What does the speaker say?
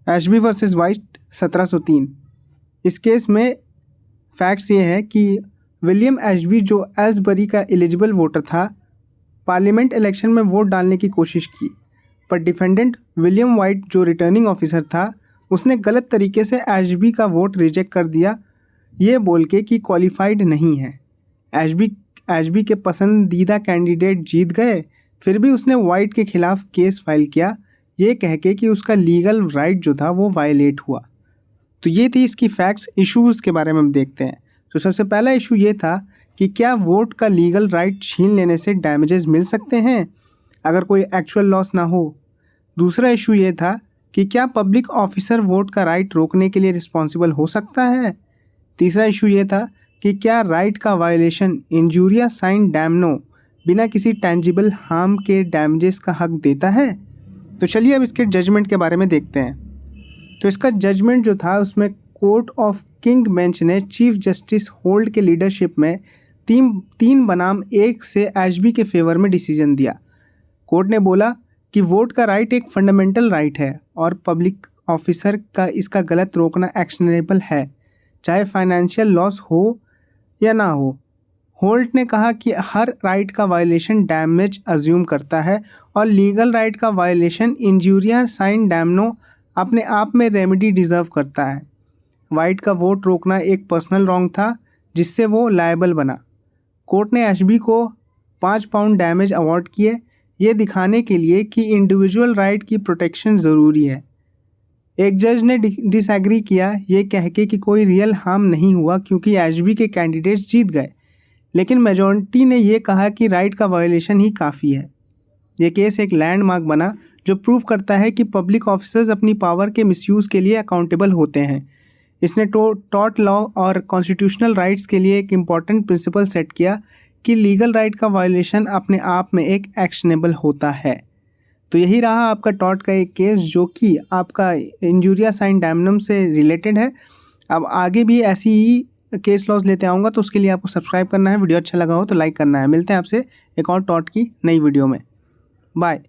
Ashby versus white 1703। इस case में facts ये है कि विलियम एशबी जो एल्सबरी का एलिजिबल वोटर था, पार्लियामेंट इलेक्शन में वोट डालने की कोशिश की, पर डिफेंडेंट विलियम वाइट जो रिटर्निंग ऑफिसर था, उसने गलत तरीके से एशबी का वोट रिजेक्ट कर दिया, ये बोल के कि क्वालिफाइड नहीं है। एशबी के पसंदीदा कैंडिडेट जीत गए, फिर भी उसने वाइट के खिलाफ केस फाइल किया, ये कह के कि उसका लीगल राइट जो था वो वायलेट हुआ। तो ये थी इसकी फैक्ट्स। इश्यूज़ के बारे में हम देखते हैं। तो सबसे पहला इशू ये था कि क्या वोट का लीगल राइट छीन लेने से डैमेजेस मिल सकते हैं अगर कोई एक्चुअल लॉस ना हो। दूसरा इशू ये था कि क्या पब्लिक ऑफिसर वोट का राइट रोकने के लिए रिस्पॉन्सिबल हो सकता है। तीसरा इशू ये था कि क्या राइट का वायलेशन इंजूरिया साइन डैमनो बिना किसी टेंजिबल हार्म के डैमेजेस का हक देता है। तो चलिए अब इसके जजमेंट के बारे में देखते हैं। तो इसका जजमेंट जो था उसमें कोर्ट ऑफ किंग बेंच ने चीफ जस्टिस होल्ड के लीडरशिप में तीन बनाम एक से एशबी के फेवर में डिसीजन दिया। कोर्ट ने बोला कि वोट का राइट एक फंडामेंटल राइट है और पब्लिक ऑफिसर का इसका गलत रोकना एक्शनेबल है, चाहे फाइनेंशियल लॉस हो या ना हो। होल्ट ने कहा कि हर राइट का वायलेशन डैमेज अज्यूम करता है और लीगल राइट का वायलेशन इंजूरिया साइन डैमनो अपने आप में रेमेडी डिज़र्व करता है। वाइट का वोट रोकना एक पर्सनल रॉन्ग था जिससे वो लायबल बना। कोर्ट ने एशबी को 5 पाउंड डैमेज अवार्ड किए, ये दिखाने के लिए कि इंडिविजुअल राइट की प्रोटेक्शन ज़रूरी है। एक जज ने डिसएग्री किया, ये कह के कि कोई रियल हार्म नहीं हुआ क्योंकि एशबी के कैंडिडेट्स जीत गए, लेकिन मेजॉरिटी ने ये कहा कि राइट का वायलेशन ही काफ़ी है। ये केस एक लैंडमार्क बना जो प्रूव करता है कि पब्लिक ऑफिसर्स अपनी पावर के मिसयूज़ के लिए अकाउंटेबल होते हैं। इसने टॉर्ट लॉ और कॉन्स्टिट्यूशनल राइट्स के लिए एक इम्पॉर्टेंट प्रिंसिपल सेट किया कि लीगल राइट का वायलेशन अपने आप में एक एक्शनेबल होता है। तो यही रहा आपका टॉर्ट का एक केस जो कि आपका इंजूरिया साइन डैमनम से रिलेटेड है। अब आगे भी ऐसी ही केस लॉज लेते आऊँगा, तो उसके लिए आपको सब्सक्राइब करना है। वीडियो अच्छा लगा हो तो लाइक करना है। मिलते हैं आपसे एक और टॉर्ट की नई वीडियो में। बाय।